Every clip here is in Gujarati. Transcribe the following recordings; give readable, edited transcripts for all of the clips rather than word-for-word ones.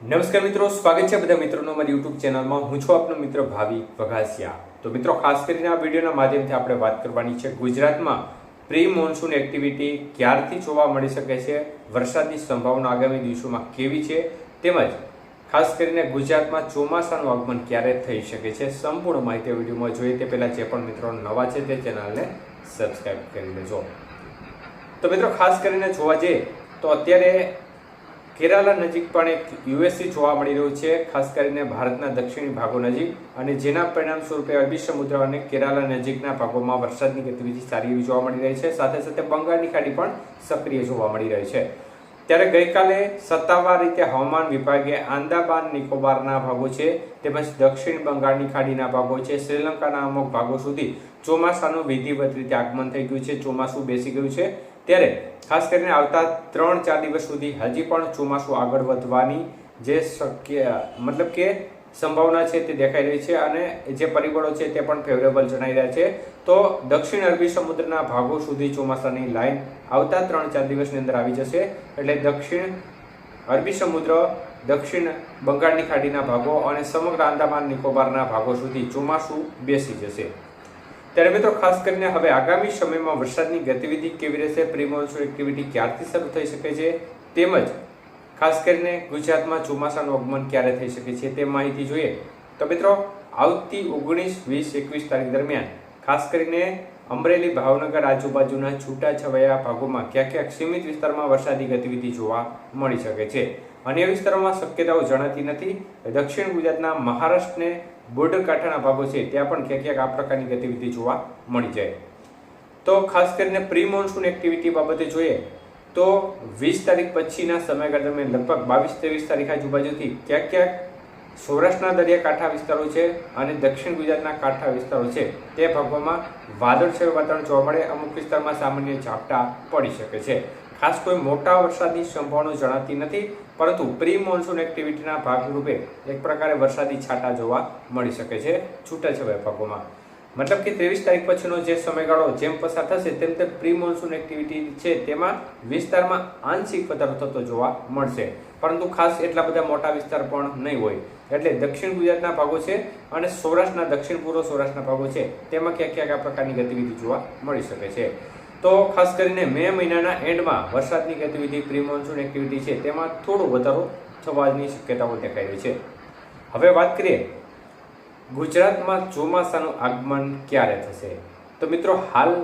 નમસ્કાર મિત્રો, સ્વાગત છે બધા મિત્રોનો મારી યુટ્યુબ ચેનલમાં. હું છું આપનો મિત્ર ભાવિક વઘાસિયા. તો મિત્રો, ખાસ કરીને આ વિડીયોના માધ્યમથી આપણે વાત કરવાની છે ગુજરાતમાં પ્રી મોન્સૂન એક્ટિવિટી ક્યારથી જોવા મળી શકે છે, વરસાદની સંભાવના આગામી દિવસોમાં કેવી છે, તેમજ ખાસ કરીને ગુજરાતમાં ચોમાસાનું આગમન ક્યારે થઈ શકે છે. સંપૂર્ણ માહિતી વિડીયોમાં જોઈએ તે પહેલાં જે પણ મિત્રો નવા છે તે ચેનલને સબસ્ક્રાઈબ કરી લેજો. તો મિત્રો, ખાસ કરીને જોવા જઈએ તો અત્યારે કેરાલા નજીક પણ એક યુએસસી જોવા મળી રહ્યું છે, ખાસ કરીને ભારતના દક્ષિણી ભાગો નજીક, અને જેના પરિણામ સ્વરૂપે અરબી સમુદ્ર અને કેરાલા નજીકના ભાગોમાં વરસાદની ગતિવિધિ સારી એવી જોવા મળી રહી છે. સાથે સાથે બંગાળની ખાડી પણ સક્રિય જોવા મળી રહી છે. ત્યારે ગઈકાલે સત્તાવાર રીતે હવામાન વિભાગે આંદામાન નિકોબારના ભાગો છે, તેમજ દક્ષિણ બંગાળની ખાડીના ભાગો છે, શ્રીલંકાના અમુક ભાગો સુધી ચોમાસાનું વિધિવત રીતે આગમન થઈ ગયું છે, ચોમાસું બેસી ગયું છે. ત્યારે ખાસ કરીને આવતા 3-4 દિવસ સુધી હજી પણ ચોમાસું આગળ વધવાની જે મતલબ કે સંભાવના છે તે દેખાઈ રહી છે, અને જે પરિબળો છે તે પણ ફેવરેબલ જણાઈ રહ્યા છે. તો દક્ષિણ અરબી સમુદ્રના ભાગો સુધી ચોમાસાની લાઈન આવતા 3-4 દિવસની અંદર આવી જશે. એટલે દક્ષિણ અરબી સમુદ્ર, દક્ષિણ બંગાળની ખાડીના ભાગો અને સમગ્ર આંદામાન નિકોબારના ભાગો સુધી ચોમાસું બેસી જશે. ત્યારે મિત્રો, ખાસ કરીને હવે આગામી સમયમાં વરસાદની ગતિવિધિ કેવી રહેશે, પ્રી મોન્સૂન એક્ટિવિટી ક્યારથી શરૂ થઈ શકે છે, તેમજ ખાસ કરીને ગુજરાતમાં ચોમાસાનું આગમન ક્યારે થઈ શકે છે તે માહિતી જોઈએ. તો મિત્રો, આવતી 19, 20, 21 તારીખ દરમિયાન ખાસ કરીને અમરેલી, ભાવનગર આજુબાજુના છૂટાછવાયા ભાગોમાં ક્યાંક સીમિત વિસ્તારમાં વરસાદી ગતિવિધિ જોવા મળી શકે છે. અન્ય વિસ્તારોમાં શક્યતાઓ જણાતી નથી. દક્ષિણ ગુજરાતના મહારાષ્ટ્રને બોર્ડર કાંઠાના ભાગો છે ત્યાં પણ ક્યાંક આ પ્રકારની ગતિવિધિ જોવા મળી જાય. તો ખાસ કરીને પ્રી મોન્સૂન એક્ટિવિટી બાબતે જોઈએ તો 20 તારીખ પછીના સમયગાળા દરમિયાન લગભગ 22-23 તારીખ આજુબાજુથી ક્યાંક સૌરાષ્ટ્રના દરિયાકાંઠા વિસ્તારો છે અને દક્ષિણ ગુજરાતના કાંઠા વિસ્તારો છે તે ભાગોમાં વાદળછાયું વાતાવરણ જોવા મળે. અમુક વિસ્તારમાં સામાન્ય ઝાપટા પડી શકે છે. ખાસ કોઈ મોટા વરસાદની સંભાવના જણાતી નથી, પરંતુ પ્રી મોન્સૂન એક્ટિવિટીના ભાગરૂપે એક પ્રકારે વરસાદી છાંટા જોવા મળી શકે છે છૂટાછવાયા ભાગોમાં. મતલબ કે 23 તારીખ પછીનો જે સમયગાળો જેમ પસાર થશે તેમ તેમ પ્રી મોન્સૂન એક્ટિવિટી છે તેમાં વિસ્તારમાં આંશિક વધારો થતો જોવા મળશે, પરંતુ ખાસ એટલા બધા મોટા વિસ્તાર પણ નહીં હોય. એટલે દક્ષિણ ગુજરાતના ભાગો છે અને સૌરાષ્ટ્રના દક્ષિણ પૂર્વ સૌરાષ્ટ્રના ભાગો છે તેમાં ક્યાંક આ પ્રકારની ગતિવિધિ જોવા મળી શકે છે. તો ખાસ કરીને મે મહિનાના એન્ડમાં વરસાદની ગતિવિધિ, પ્રી મોન્સૂન એક્ટિવિટી છે તેમાં થોડો વધારો થવાની શક્યતાઓ દેખાઈ રહી છે. હવે વાત કરીએ ગુજરાતમાં ચોમાસાનું આગમન ક્યારે થશે. તો મિત્રો, હાલ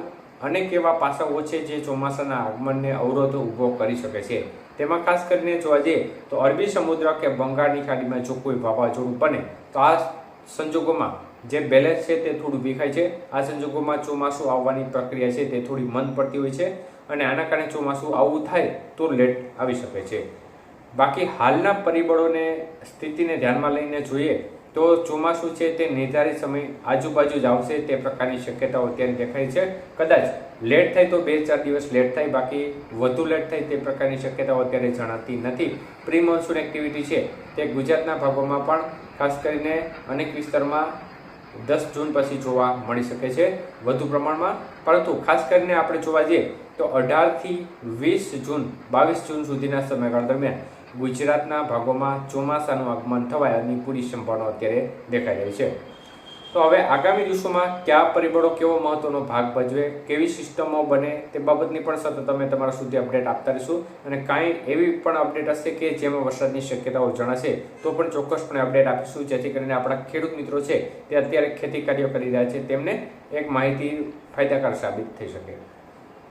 અનેક એવા પાસાઓ છે જે ચોમાસાના આગમનને અવરોધ ઊભો કરી શકે છે. તેમાં ખાસ કરીને જોવા જઈએ તો અરબી સમુદ્ર કે બંગાળની ખાડીમાં જો કોઈ વાવાઝોડું બને તો આ સંજોગોમાં જે બેલેન્સ છે તે થોડું વિખાય છે. આ સંજોગોમાં ચોમાસું આવવાની પ્રક્રિયા છે તે થોડી મંદ પડતી હોય છે, અને આના કારણે ચોમાસું આવવું થાય તો લેટ આવી શકે છે. બાકી હાલના પરિબળોને, સ્થિતિને ધ્યાનમાં લઈને જોઈએ તો ચોમાસું છે તે નિર્ધારિત સમય આજુબાજુ જ આવશે તે પ્રકારની શક્યતાઓ અત્યારે દેખાય છે. કદાચ લેટ થાય તો 2-4 દિવસ લેટ થાય, બાકી વધુ લેટ થાય તે પ્રકારની શક્યતાઓ અત્યારે જણાતી નથી. પ્રી મોન્સૂન એક્ટિવિટી છે તે ગુજરાતના ભાગોમાં પણ ખાસ કરીને અનેક વિસ્તારમાં 10 જૂન પછી જોવા મળી શકે છે વધુ પ્રમાણમાં, પરંતુ ખાસ કરીને આપણે જોવા જઈએ તો 18 થી 20 જૂન, 22 જૂન સુધીના સમયગાળા દરમિયાન ગુજરાતના ભાગોમાં ચોમાસાનું આગમન થવાની પૂરી સંભાવના અત્યારે દેખાઈ રહી છે. તો હવે આગામી દિવસોમાં કયા પરિબળો કેવો મહત્વનો ભાગ ભજવે, કેવી સિસ્ટમો બને તે બાબતની પણ સતત અમે તમારા સુધી અપડેટ આપતા રહીશું, અને કાંઈ એવી પણ અપડેટ હશે કે જેમાં વરસાદની શક્યતાઓ જણાશે તો પણ ચોક્કસપણે અપડેટ આપીશું, જેથી કરીને આપણા ખેડૂત મિત્રો છે તે અત્યારે ખેતી કાર્યો કરી રહ્યા છે તેમને એક માહિતી ફાયદાકાર સાબિત થઈ શકે.